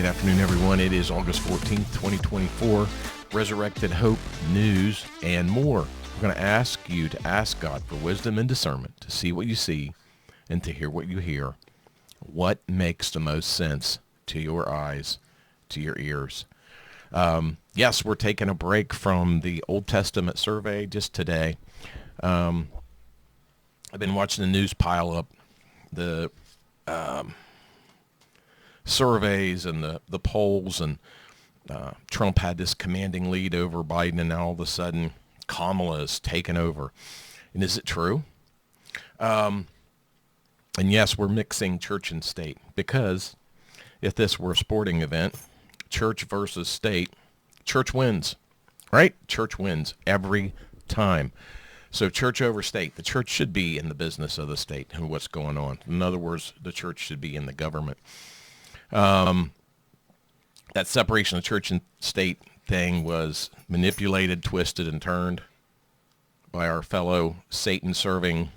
afternoon, everyone. It is August 14th, 2024. Resurrected Hope News and More. We're going to ask you to ask God for wisdom and discernment to see what you see and to hear what you hear. What makes the most sense to your eyes, to your ears? Yes, we're taking a break from the Old Testament survey just today. I've been watching the news pile up, the surveys and the polls, and Trump had this commanding lead over Biden, and now all of a sudden Kamala is taken over. And is it true? And yes, we're mixing church and state, because if this were a sporting event, church versus state, church wins, right? Church wins every time. So church over state. The church should be in the business of the state and what's going on. In other words, the church should be in the government. That separation of church and state thing was manipulated, twisted, and turned by our fellow Satan-serving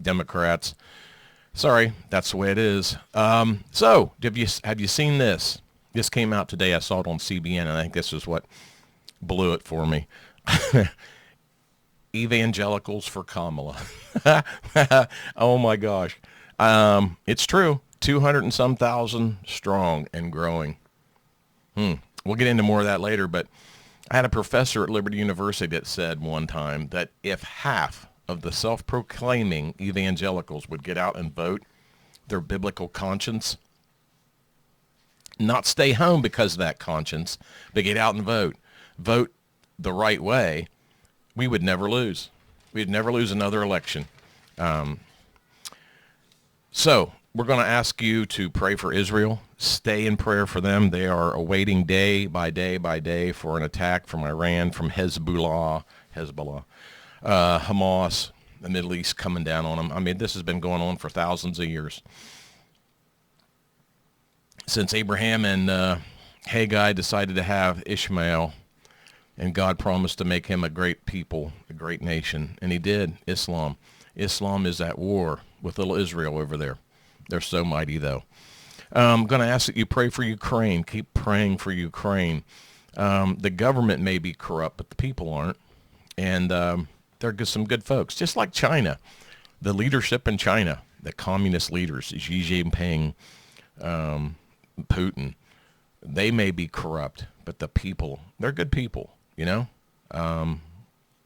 Democrats. Sorry, that's the way it is. So, have you seen this? This came out today. I saw it on CBN, and I think this is what blew it for me. Evangelicals for Kamala. Oh my gosh. It's true. 200 and some thousand strong and growing. We'll get into more of that later, but I had a professor at Liberty University that said one time that if half of the self-proclaiming evangelicals would get out and vote their biblical conscience, not stay home because of that conscience, but get out and vote the right way, we would never lose. We'd never lose another election. So we're going to ask you to pray for Israel. Stay in prayer for them. They are awaiting day by day by day for an attack from Iran, from Hezbollah, Hamas, the Middle East coming down on them. I mean, this has been going on for thousands of years. Since Abraham and Haggai decided to have Ishmael, and God promised to make him a great people, a great nation, and he did. Islam is at war with little Israel over there. They're so mighty, though. I'm going to ask that you pray for Ukraine. Keep praying for Ukraine. The government may be corrupt, but the people aren't. And they're some good folks, just like China. The leadership in China, the communist leaders, Xi Jinping, Putin, they may be corrupt, but the people, they're good people, you know,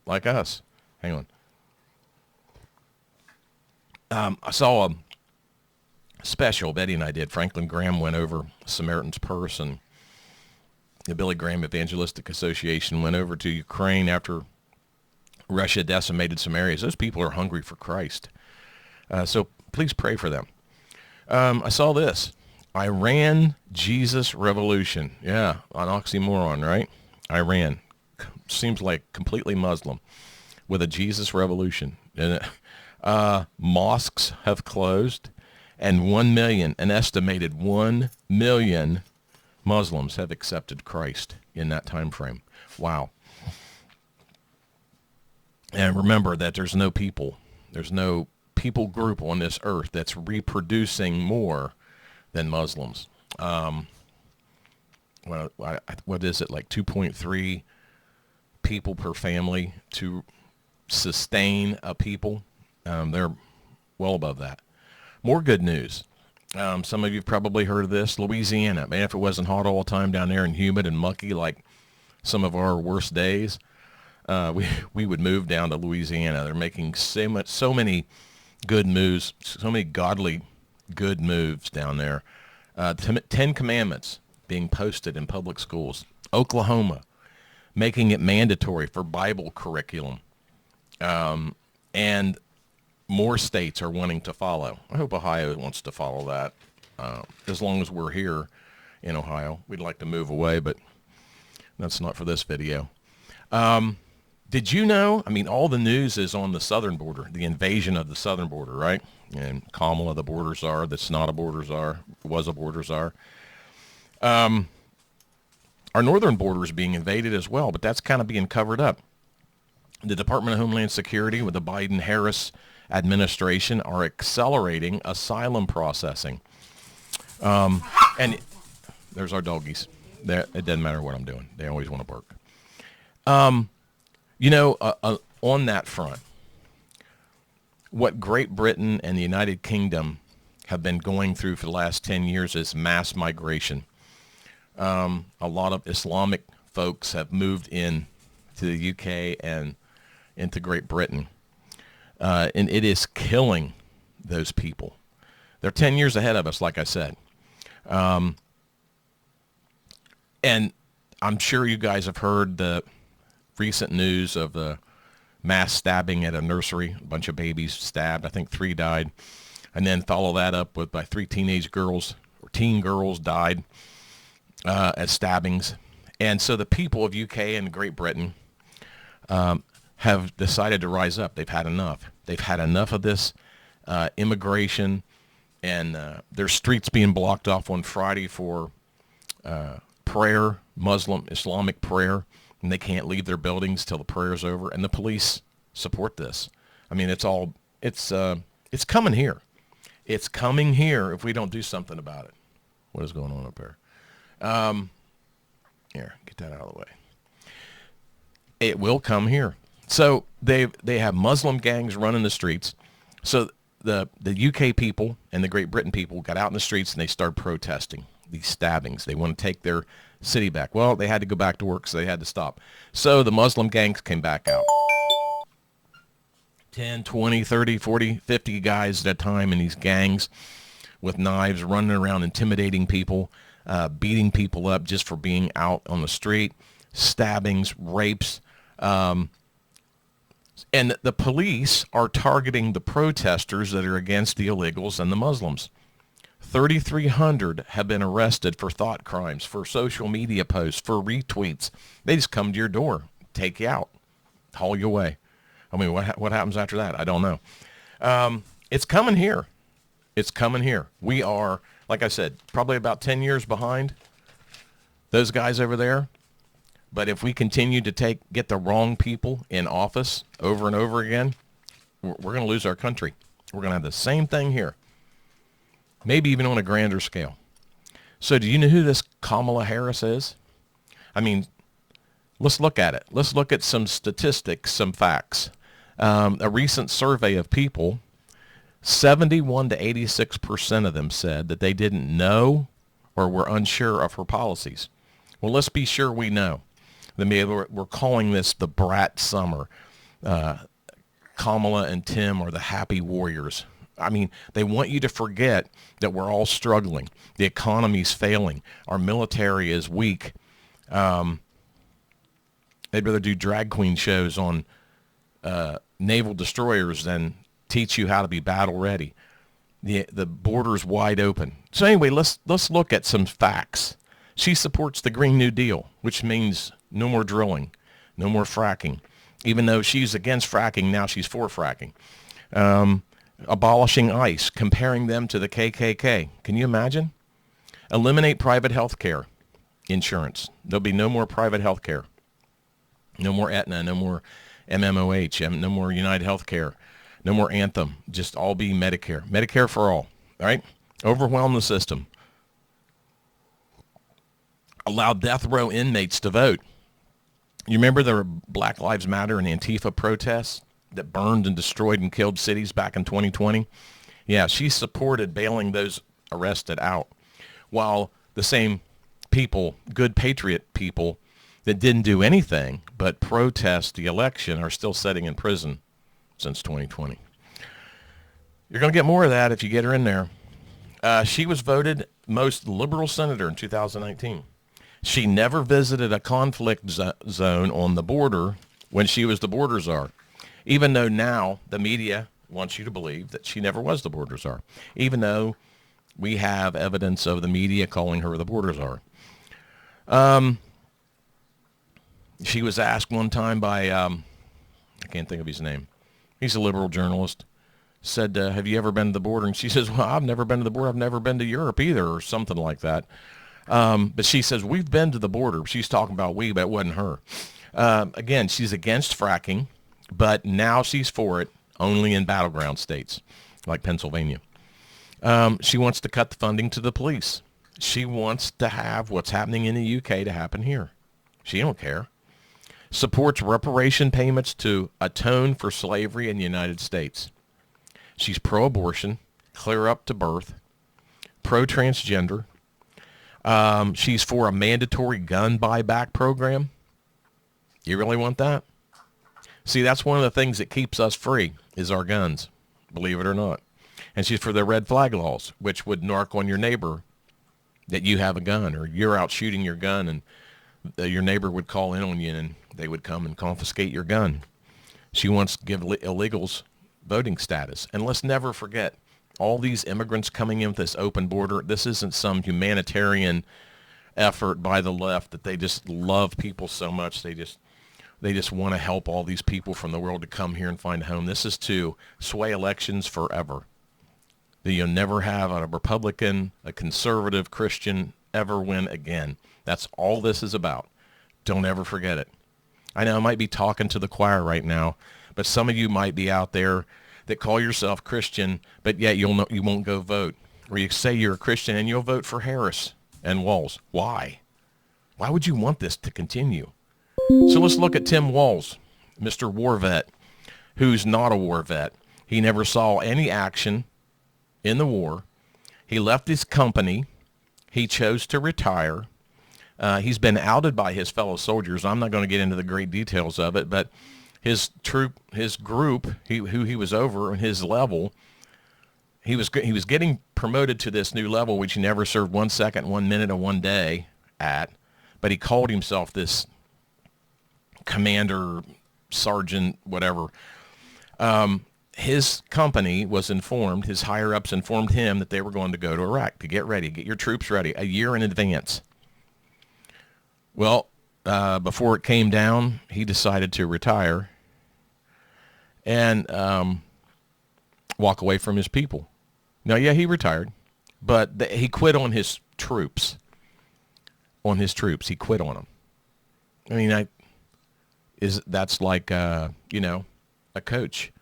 like us. Hang on. I saw a special Betty and I did. Franklin Graham went over Samaritan's Purse, and the Billy Graham Evangelistic Association went over to Ukraine after Russia decimated some areas. Those people are hungry for Christ. So please pray for them. I saw this. Iran Jesus Revolution. Yeah, an oxymoron, right? Iran seems like completely Muslim with a Jesus Revolution. And mosques have closed, and 1 million, an estimated 1 million Muslims have accepted Christ in that time frame. Wow. And remember that there's no people group on this earth that's reproducing more than Muslims. What is it, like 2.3 people per family to sustain a people? They're well above that. More good news. Some of you have probably heard of this. Louisiana. Man, if it wasn't hot all the time down there and humid and mucky like some of our worst days, we would move down to Louisiana. They're making so many good moves, so many godly good moves down there. 10 Commandments being posted in public schools. Oklahoma, making it mandatory for Bible curriculum. And more states are wanting to follow. I hope Ohio wants to follow that. As long as we're here in Ohio. We'd like to move away, but that's not for this video. Did you know, I mean, all the news is on the southern border, the invasion of the southern border, right? And Kamala, the border czar, that's not a border czar, was a border czar. Our northern border is being invaded as well, but that's kind of being covered up. The Department of Homeland Security with the Biden-Harris administration are accelerating asylum processing. And There's our doggies. It doesn't matter what I'm doing. They always want to bark. On that front, what Great Britain and the United Kingdom have been going through for the last 10 years is mass migration. A lot of Islamic folks have moved in to the UK and into Great Britain. And it is killing those people. They're 10 years ahead of us, like I said. And I'm sure you guys have heard the recent news of the mass stabbing at a nursery. A bunch of babies stabbed. I think 3 died. And then follow that up with by 3 teenage girls, or teen girls died at stabbings. And so the people of UK and Great Britain have decided to rise up. They've had enough. They've had enough of this immigration, and their streets being blocked off on Friday for prayer, Islamic prayer, and they can't leave their buildings till the prayer's over. And the police support this. I mean, it's coming here. It's coming here if we don't do something about it. What is going on up there? Here, get that out of the way. It will come here. So they have Muslim gangs running the streets. So the UK people and the Great Britain people got out in the streets and they started protesting these stabbings. They want to take their city back. Well, they had to go back to work, so they had to stop. So the Muslim gangs came back out. 10, 20, 30, 40, 50 guys at a time in these gangs with knives running around intimidating people, beating people up just for being out on the street, stabbings, rapes. And the police are targeting the protesters that are against the illegals and the Muslims. 3,300 have been arrested for thought crimes, for social media posts, for retweets. They just come to your door, take you out, haul you away. I mean, what happens after that? I don't know. It's coming here. It's coming here. We are, like I said, probably about 10 years behind those guys over there. But if we continue to get the wrong people in office over and over again, we're going to lose our country. We're going to have the same thing here, maybe even on a grander scale. So do you know who this Kamala Harris is? I mean, let's look at it. Let's look at some statistics, some facts. A recent survey of people, 71 to 86% of them said that they didn't know or were unsure of her policies. Well, let's be sure we know. We're calling this the brat summer. Kamala and Tim are the happy warriors. I mean, they want you to forget that we're all struggling. The economy's failing. Our military is weak. They'd rather do drag queen shows on naval destroyers than teach you how to be battle ready. The border's wide open. So anyway, let's look at some facts. She supports the Green New Deal, which means no more drilling, no more fracking. Even though she's against fracking, now she's for fracking. Abolishing ICE, comparing them to the KKK. Can you imagine? Eliminate private health care insurance. There'll be no more private health care. No more Aetna, no more MMOH, no more United Healthcare, no more Anthem. Just all be Medicare. Medicare for all, right? Overwhelm the system. Allow death row inmates to vote. You remember there were Black Lives Matter and Antifa protests that burned and destroyed and killed cities back in 2020? Yeah, she supported bailing those arrested out, while the same people, good patriot people, that didn't do anything but protest the election are still sitting in prison since 2020. You're going to get more of that if you get her in there. She was voted most liberal senator in 2019. She never visited a conflict zone on the border when she was the border czar, even though now the media wants you to believe that she never was the border czar, even though we have evidence of the media calling her the border czar. She was asked one time by, I can't think of his name. He's a liberal journalist. Said, have you ever been to the border? And she says, well, I've never been to the border. I've never been to Europe either, or something like that. But she says, we've been to the border. She's talking about we, but it wasn't her. Again, she's against fracking, but now she's for it only in battleground states like Pennsylvania. She wants to cut the funding to the police. She wants to have what's happening in the UK to happen here. She don't care. Supports reparation payments to atone for slavery in the United States. She's pro-abortion, clear up to birth, pro-transgender. She's for a mandatory gun buyback program. You really want that? See, that's one of the things that keeps us free is our guns, believe it or not. And she's for the red flag laws, which would narc on your neighbor that you have a gun, or you're out shooting your gun, and your neighbor would call in on you and they would come and confiscate your gun. She wants to give illegals voting status. And let's never forget, all these immigrants coming in with this open border, this isn't some humanitarian effort by the left that they just love people so much. They just want to help all these people from the world to come here and find a home. This is to sway elections forever. That you'll never have a Republican, a conservative Christian ever win again. That's all this is about. Don't ever forget it. I know I might be talking to the choir right now, but some of you might be out there that call yourself Christian, but yet you won't go vote. Or you say you're a Christian and you'll vote for Harris and Walz. Why? Why would you want this to continue? So let's look at Tim Walz, Mr. War Vet, who's not a war vet. He never saw any action in the war. He left his company. He chose to retire. He's been outed by his fellow soldiers. I'm not going to get into the great details of it, but his troop, his group, who he was over, and his level, he was getting promoted to this new level, which he never served 1 second, 1 minute, or 1 day at, but he called himself this commander, sergeant, whatever. His company was informed, his higher-ups informed him that they were going to go to Iraq to get ready, get your troops ready a year in advance. Well, before it came down, he decided to retire and walk away from his people. Now, yeah, he retired, but he quit on his troops. He quit on them. I mean, that's like, a coach.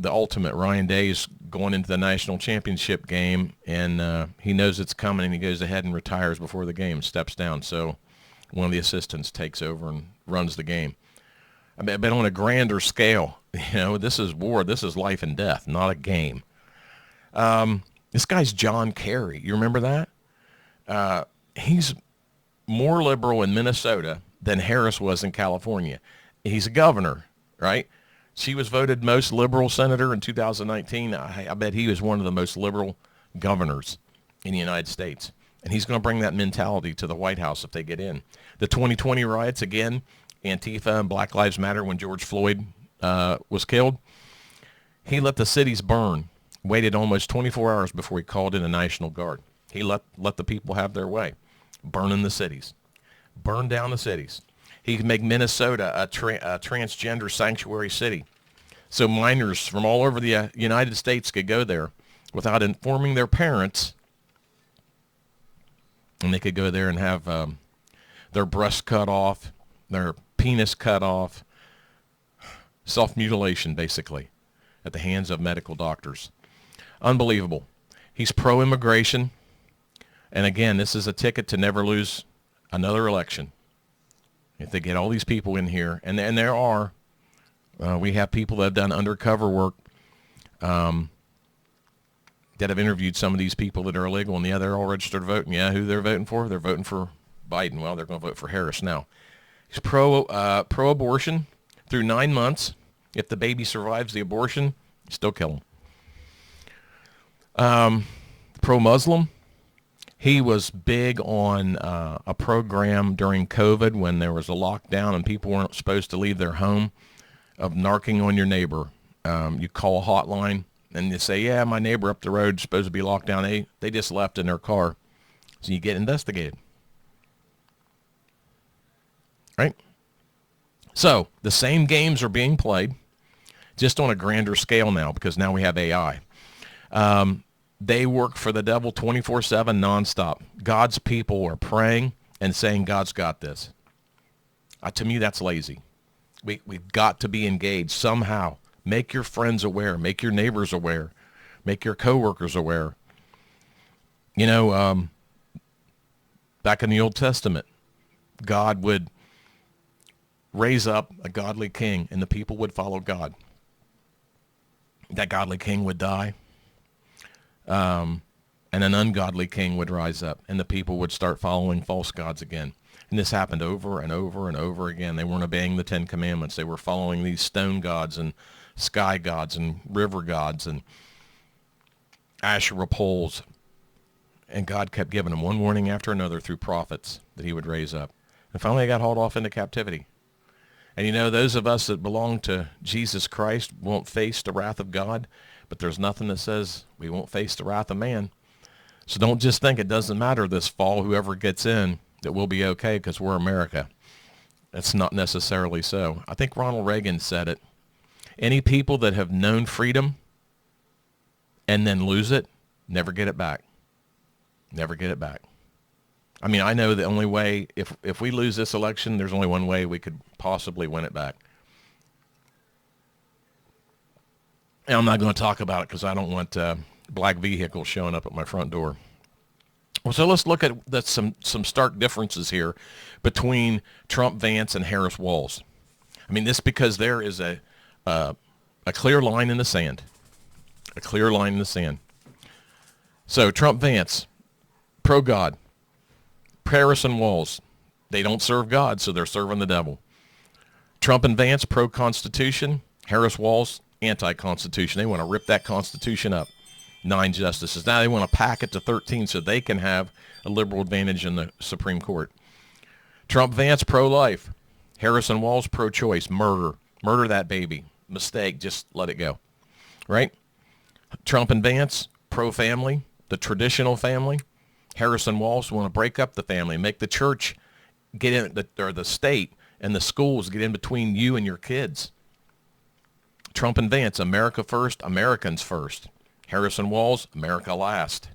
The ultimate. Ryan Day is going into the national championship game, and he knows it's coming, and he goes ahead and retires before the game, steps down. So one of the assistants takes over and runs the game. I mean, but on a grander scale, this is war. This is life and death, not a game. This guy's John Kerry. You remember that? He's more liberal in Minnesota than Harris was in California. He's a governor, right? She was voted most liberal senator in 2019. I bet he was one of the most liberal governors in the United States. And he's going to bring that mentality to the White House if they get in. The 2020 riots, again, Antifa and Black Lives Matter, when George Floyd was killed, he let the cities burn, waited almost 24 hours before he called in the National Guard. He let the people have their way, burning the cities, burn down the cities. He could make Minnesota a transgender sanctuary city. So minors from all over the United States could go there without informing their parents, and they could go there and have their breasts cut off, their penis cut off, self-mutilation, basically, at the hands of medical doctors. Unbelievable. He's pro-immigration. And again, this is a ticket to never lose another election. If they get all these people in here, and there are, we have people that have done undercover work that have interviewed some of these people that are illegal, and yeah, they're all registered voting. Yeah, who they're voting for? They're voting for Biden. Well, they're going to vote for Harris now. He's pro-abortion through 9 months. If the baby survives the abortion, still kill him. Pro-Muslim. He was big on a program during COVID when there was a lockdown and people weren't supposed to leave their home, of narking on your neighbor. You call a hotline and you say, yeah, my neighbor up the road is supposed to be locked down. They just left in their car. So you get investigated. Right? So the same games are being played, just on a grander scale now, because now we have AI. They work for the devil 24/7 nonstop. God's people are praying and saying, God's got this. To me, that's lazy. We've got to be engaged somehow. Make your friends aware. Make your neighbors aware. Make your coworkers aware. Back in the Old Testament, God would raise up a godly king, and the people would follow God. That godly king would die, and an ungodly king would rise up, and the people would start following false gods again. And this happened over and over and over again. They weren't obeying the Ten Commandments. They were following these stone gods and sky gods and river gods and Asherah poles. And God kept giving them one warning after another through prophets that he would raise up. And finally, they got hauled off into captivity. And you know, those of us that belong to Jesus Christ won't face the wrath of God, but there's nothing that says we won't face the wrath of man. So don't just think it doesn't matter this fall, whoever gets in, that we'll be okay because we're America. That's not necessarily so. I think Ronald Reagan said it. Any people that have known freedom and then lose it, never get it back. Never get it back. I mean, I know the only way, if we lose this election, there's only one way we could possibly win it back. And I'm not going to talk about it because I don't want black vehicles showing up at my front door. Well, so let's look at some stark differences here between Trump, Vance, and Harris, Walz. I mean, this because there is a clear line in the sand. A clear line in the sand. So Trump, Vance, pro-God. Harris and Walz, they don't serve God, so they're serving the devil. Trump and Vance, pro-Constitution. Harris, Walz, anti-Constitution. They want to rip that Constitution up. 9 justices. Now they want to pack it to 13 so they can have a liberal advantage in the Supreme Court. Trump, Vance, pro-life. Harris and Walz, pro-choice. Murder. Murder that baby. Mistake. Just let it go. Right? Trump and Vance, pro-family. The traditional family. Harris and Walz want to break up the family, make the church get in, or the state and the schools get in between you and your kids. Trump and Vance, America first, Americans first. Harris and Walz, America last.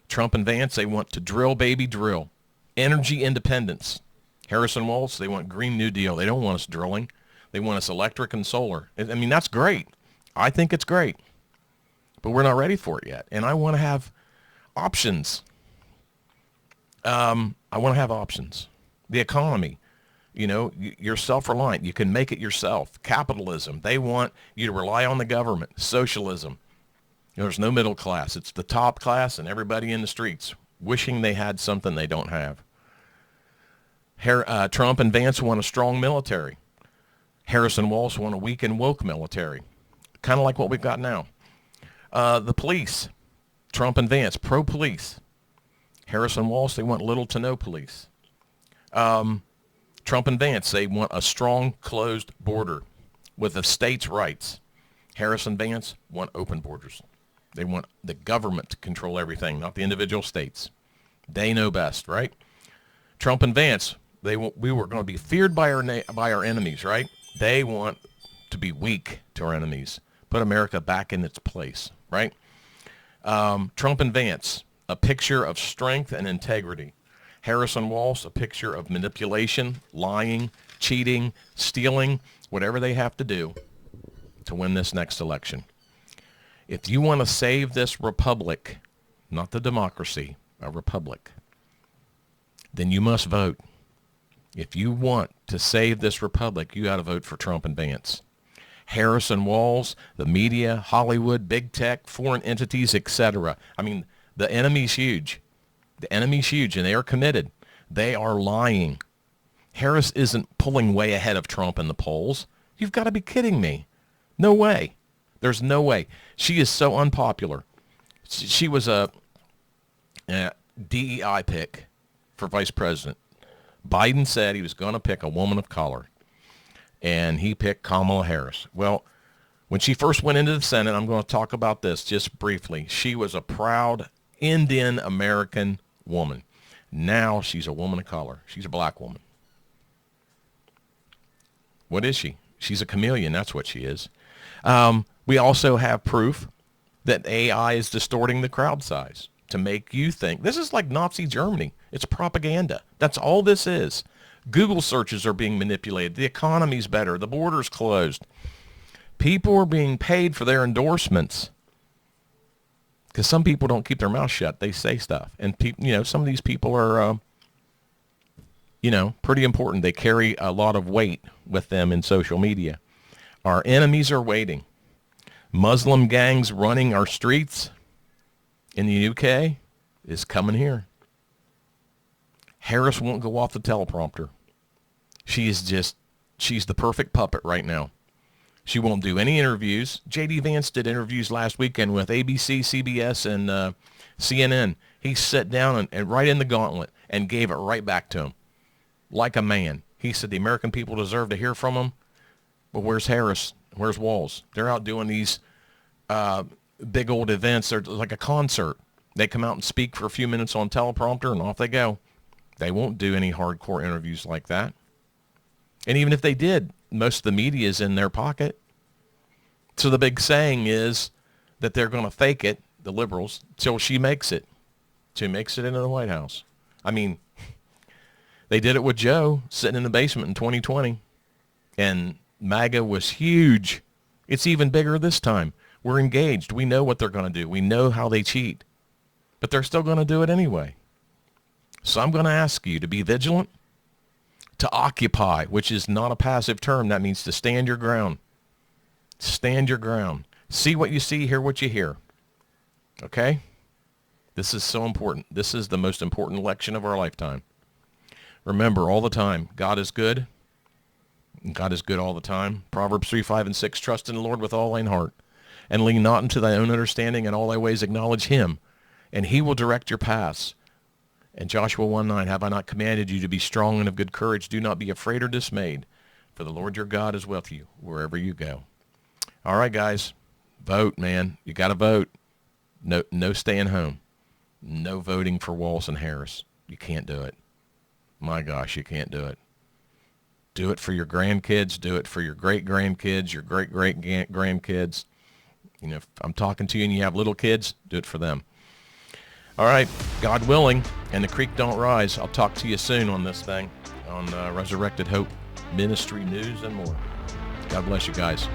Trump and Vance, they want to drill, baby, drill. Energy independence. Harris and Walz, they want Green New Deal. They don't want us drilling. They want us electric and solar. I mean, that's great. I think it's great. But we're not ready for it yet. And I want to have options. I want to have options. The economy. You know, you're self-reliant. You can make it yourself. Capitalism. They want you to rely on the government. Socialism. There's no middle class. It's the top class and everybody in the streets wishing they had something they don't have. Trump and Vance want a strong military. Harris and Walz want a weak and woke military. Kind of like what we've got now. The police. Trump and Vance, pro-police. Harris and Walz, they want little to no police. Trump and Vance, they want a strong, closed border with the states' rights. Harris and Vance want open borders. They want the government to control everything, not the individual states. They know best, right? Trump and Vance, we were going to be feared by our enemies, right? They want to be weak to our enemies. Put America back in its place, right? Trump and Vance, a picture of strength and integrity. Harris and Walz, a picture of manipulation, lying, cheating, stealing, whatever they have to do to win this next election. If you want to save this republic, not the democracy, a republic, then you must vote. If you want to save this republic, you got to vote for Trump and Vance. Harris and Walz, the media, Hollywood, big tech, foreign entities, etc. I mean, the enemy's huge. The enemy's huge, and they are committed. They are lying. Harris isn't pulling way ahead of Trump in the polls. You've got to be kidding me. No way. There's no way. She is so unpopular. She was a DEI pick for vice president. Biden said he was going to pick a woman of color, and he picked Kamala Harris. Well, when she first went into the Senate, I'm going to talk about this just briefly. She was a proud Indian American woman. Now she's a woman of color. She's a black woman. What is she? She's a chameleon. That's what she is. We also have proof that AI is distorting the crowd size to make you think. This is like Nazi Germany. It's propaganda. That's all this is. Google searches are being manipulated. The economy's better. The border's closed. People are being paid for their endorsements. Because some people don't keep their mouth shut. They say stuff. And some of these people are, pretty important. They carry a lot of weight with them in social media. Our enemies are waiting. Muslim gangs running our streets in the UK is coming here. Harris won't go off the teleprompter. She's the perfect puppet right now. She won't do any interviews. J.D. Vance did interviews last weekend with ABC, CBS, and CNN. He sat down and right in the gauntlet and gave it right back to him like a man. He said the American people deserve to hear from him. But where's Harris? Where's Walz? They're out doing these big old events. They're like a concert. They come out and speak for a few minutes on teleprompter, and off they go. They won't do any hardcore interviews like that. And even if they did, most of the media is in their pocket. So the big saying is that they're going to fake it, the liberals, till she makes it. She makes it into the White House. I mean, they did it with Joe sitting in the basement in 2020. And MAGA was huge. It's even bigger this time. We're engaged. We know what they're going to do. We know how they cheat. But they're still going to do it anyway. So I'm going to ask you to be vigilant, to occupy, which is not a passive term. That means to stand your ground. Stand your ground. See what you see, hear what you hear. Okay? This is so important. This is the most important election of our lifetime. Remember all the time, God is good. God is good all the time. Proverbs 3, 5, and 6, trust in the Lord with all thine heart, and lean not into thy own understanding. In all thy ways acknowledge him, and he will direct your paths. And Joshua 1:9, have I not commanded you to be strong and of good courage? Do not be afraid or dismayed, for the Lord your God is with you wherever you go. All right, guys, vote, man. You got to vote. No staying home. No voting for Walz and Harris. You can't do it. My gosh, you can't do it. Do it for your grandkids. Do it for your great-grandkids, your great-great-grandkids. If I'm talking to you and you have little kids, do it for them. All right, God willing, and the creek don't rise. I'll talk to you soon on this thing, on Resurrected Hope Ministry News and More. God bless you guys.